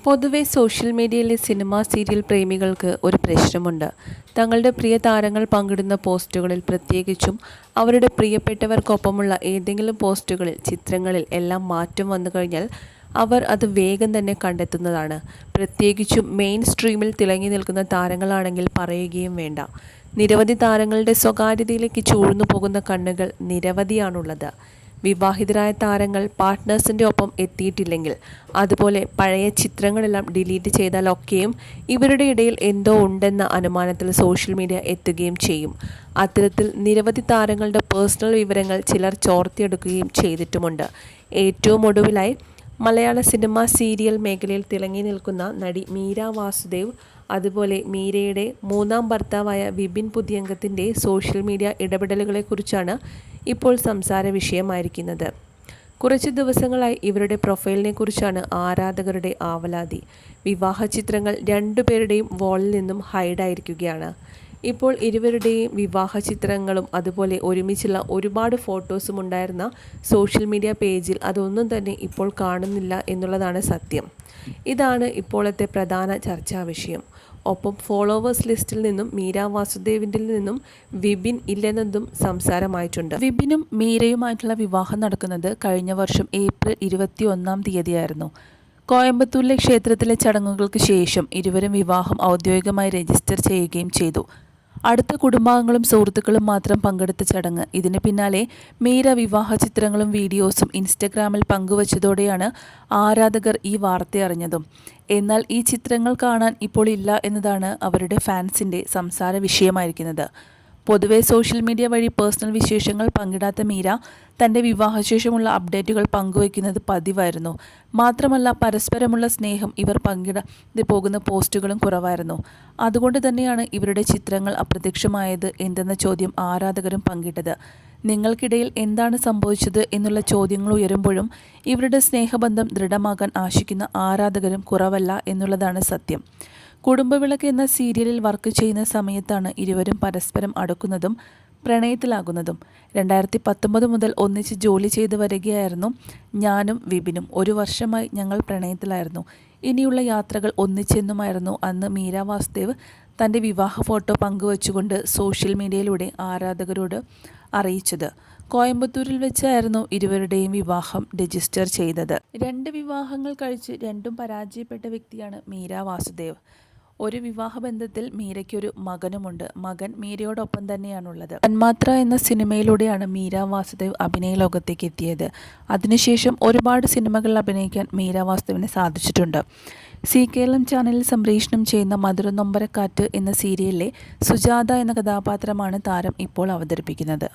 പൊതുവെ സോഷ്യൽ മീഡിയയിലെ cinema serial പ്രേമികൾക്ക് ഒരു പ്രശ്നമുണ്ട്. തങ്ങളുടെ പ്രിയ താരങ്ങൾ പങ്കിടുന്ന പോസ്റ്റുകളിൽ, പ്രത്യേകിച്ചും അവരുടെ പ്രിയപ്പെട്ടവർക്കൊപ്പമുള്ള ഏതെങ്കിലും പോസ്റ്റുകളിൽ, ചിത്രങ്ങളിൽ എല്ലാം മാറ്റം വന്നു കഴിഞ്ഞാൽ അവർ അത് വേഗം തന്നെ കണ്ടെത്തുന്നതാണ്. പ്രത്യേകിച്ചും മെയിൻ സ്ട്രീമിൽ തിളങ്ങി നിൽക്കുന്ന താരങ്ങളാണെങ്കിൽ പറയുകയും വേണ്ട. നിരവധി താരങ്ങളുടെ സ്വകാര്യതയിലേക്ക് ചൂഴ്ന്നു പോകുന്ന കണ്ണുകൾ നിരവധിയാണുള്ളത്. വിവാഹിതരായ താരങ്ങൾ പാർട്ട്നേഴ്സിൻ്റെ ഒപ്പം എത്തിയിട്ടില്ലെങ്കിൽ, അതുപോലെ പഴയ ചിത്രങ്ങളെല്ലാം ഡിലീറ്റ് ചെയ്താലൊക്കെയും ഇവരുടെ ഇടയിൽ എന്തോ ഉണ്ടെന്ന അനുമാനത്തിൽ സോഷ്യൽ മീഡിയ എത്തുകയും ചെയ്യും. അത്തരത്തിൽ നിരവധി താരങ്ങളുടെ പേഴ്സണൽ വിവരങ്ങൾ ചിലർ ചോർത്തിയെടുക്കുകയും ചെയ്തിട്ടുമുണ്ട്. ഏറ്റവും ഒടുവിലായി മലയാള സിനിമ സീരിയൽ മേഖലയിൽ തിളങ്ങി നിൽക്കുന്ന നടി മീര വാസുദേവ്, അതുപോലെ മീരയുടെ മൂന്നാം ഭർത്താവായ വിപിൻ പുതിയംഗത്തിൻ്റെ സോഷ്യൽ മീഡിയ ഇടപെടലുകളെക്കുറിച്ചാണ് ഇപ്പോൾ സംസാര വിഷയമായിരിക്കുന്നത്. കുറച്ച് ദിവസങ്ങളായി ഇവരുടെ പ്രൊഫൈലിനെ കുറിച്ചാണ് ആരാധകരുടെ ആവലാതി. വിവാഹ ചിത്രങ്ങൾ രണ്ടുപേരുടെയും വാളിൽ നിന്നും ഹൈഡായിരിക്കുകയാണ്. ഇപ്പോൾ ഇരുവരുടെയും വിവാഹ ചിത്രങ്ങളും അതുപോലെ ഒരുമിച്ചുള്ള ഒരുപാട് ഫോട്ടോസും ഉണ്ടായിരുന്ന സോഷ്യൽ മീഡിയ പേജിൽ അതൊന്നും തന്നെ ഇപ്പോൾ കാണുന്നില്ല എന്നുള്ളതാണ് സത്യം. ഇതാണ് ഇപ്പോഴത്തെ പ്രധാന ചർച്ചാ വിഷയം. ഒപ്പം ഫോളോവേഴ്സ് ലിസ്റ്റിൽ നിന്നും മീര വാസുദേവിൻ്റെ നിന്നും വിപിൻ ഇല്ലെന്നതും സംസാരമായിട്ടുണ്ട്. വിപിനും മീരയുമായിട്ടുള്ള വിവാഹം നടക്കുന്നത് കഴിഞ്ഞ വർഷം ഏപ്രിൽ 21 തീയതിയായിരുന്നു. കോയമ്പത്തൂരിലെ ക്ഷേത്രത്തിലെ ചടങ്ങുകൾക്ക് ശേഷം ഇരുവരും വിവാഹം ഔദ്യോഗികമായി രജിസ്റ്റർ ചെയ്യുകയും ചെയ്തു. അടുത്ത കുടുംബാംഗങ്ങളും സുഹൃത്തുക്കളും മാത്രം പങ്കെടുത്ത ചടങ്ങ്. ഇതിന് പിന്നാലെ മീര വിവാഹ ചിത്രങ്ങളും വീഡിയോസും ഇൻസ്റ്റഗ്രാമിൽ പങ്കുവച്ചതോടെയാണ് ആരാധകർ ഈ വാർത്ത അറിഞ്ഞതും. എന്നാൽ ഈ ചിത്രങ്ങൾ കാണാൻ ഇപ്പോൾ ഇല്ല എന്നതാണ് അവരുടെ ഫാൻസിൻ്റെ സംസാര വിഷയമായിരിക്കുന്നത്. പൊതുവെ സോഷ്യൽ മീഡിയ വഴി പേഴ്സണൽ വിശേഷങ്ങൾ പങ്കിടാത്ത മീര തൻ്റെ വിവാഹശേഷമുള്ള അപ്ഡേറ്റുകൾ പങ്കുവയ്ക്കുന്നത് പതിവായിരുന്നു. മാത്രമല്ല, പരസ്പരമുള്ള സ്നേഹം ഇവർ പങ്കിടാതെ പോകുന്ന പോസ്റ്റുകളും കുറവായിരുന്നു. അതുകൊണ്ട് തന്നെയാണ് ഇവരുടെ ചിത്രങ്ങൾ അപ്രത്യക്ഷമായത് എന്തെന്ന ചോദ്യം ആരാധകരും പങ്കിട്ടത്. നിങ്ങൾക്കിടയിൽ എന്താണ് സംഭവിച്ചത് എന്നുള്ള ചോദ്യങ്ങൾ ഉയരുമ്പോഴും ഇവരുടെ സ്നേഹബന്ധം ദൃഢമാകാൻ ആശിക്കുന്ന ആരാധകരും കുറവല്ല എന്നുള്ളതാണ് സത്യം. കുടുംബവിളക്ക് എന്ന സീരിയലിൽ വർക്ക് ചെയ്യുന്ന സമയത്താണ് ഇരുവരും പരസ്പരം അടുക്കുന്നതും പ്രണയത്തിലാകുന്നതും. 2019 മുതൽ ഒന്നിച്ച് ജോലി ചെയ്തു വരികയായിരുന്നു ഞാനും വിപിനും. 1 വർഷമായി ഞങ്ങൾ പ്രണയത്തിലായിരുന്നു. ഇനിയുള്ള യാത്രകൾ ഒന്നിച്ചെന്നുമായിരുന്നു അന്ന് മീര വാസുദേവ് തൻ്റെ വിവാഹ ഫോട്ടോ പങ്കുവച്ചുകൊണ്ട് സോഷ്യൽ മീഡിയയിലൂടെ ആരാധകരോട് അറിയിച്ചത്. കോയമ്പത്തൂരിൽ വെച്ചായിരുന്നു ഇരുവരുടെയും വിവാഹം രജിസ്റ്റർ ചെയ്തത്. 2 വിവാഹങ്ങൾ കഴിച്ച് രണ്ടും പരാജയപ്പെട്ട വ്യക്തിയാണ് മീര വാസുദേവ്. ഒരു വിവാഹ ബന്ധത്തിൽ മീരയ്ക്കൊരു മകനുമുണ്ട്. മകൻ മീരയോടൊപ്പം തന്നെയാണുള്ളത്. തന്മാത്ര എന്ന സിനിമയിലൂടെയാണ് മീര വാസുദേവ് അഭിനയ ലോകത്തേക്ക് എത്തിയത്. അതിനുശേഷം ഒരുപാട് സിനിമകളിൽ അഭിനയിക്കാൻ മീര വാസുദേവിന് സാധിച്ചിട്ടുണ്ട്. സി കേരളം ചാനലിൽ സംപ്രേഷണം ചെയ്യുന്ന മധുരനൊമ്പരക്കാറ്റ് എന്ന സീരിയലിലെ സുജാത എന്ന കഥാപാത്രമാണ് താരം ഇപ്പോൾ അവതരിപ്പിക്കുന്നത്.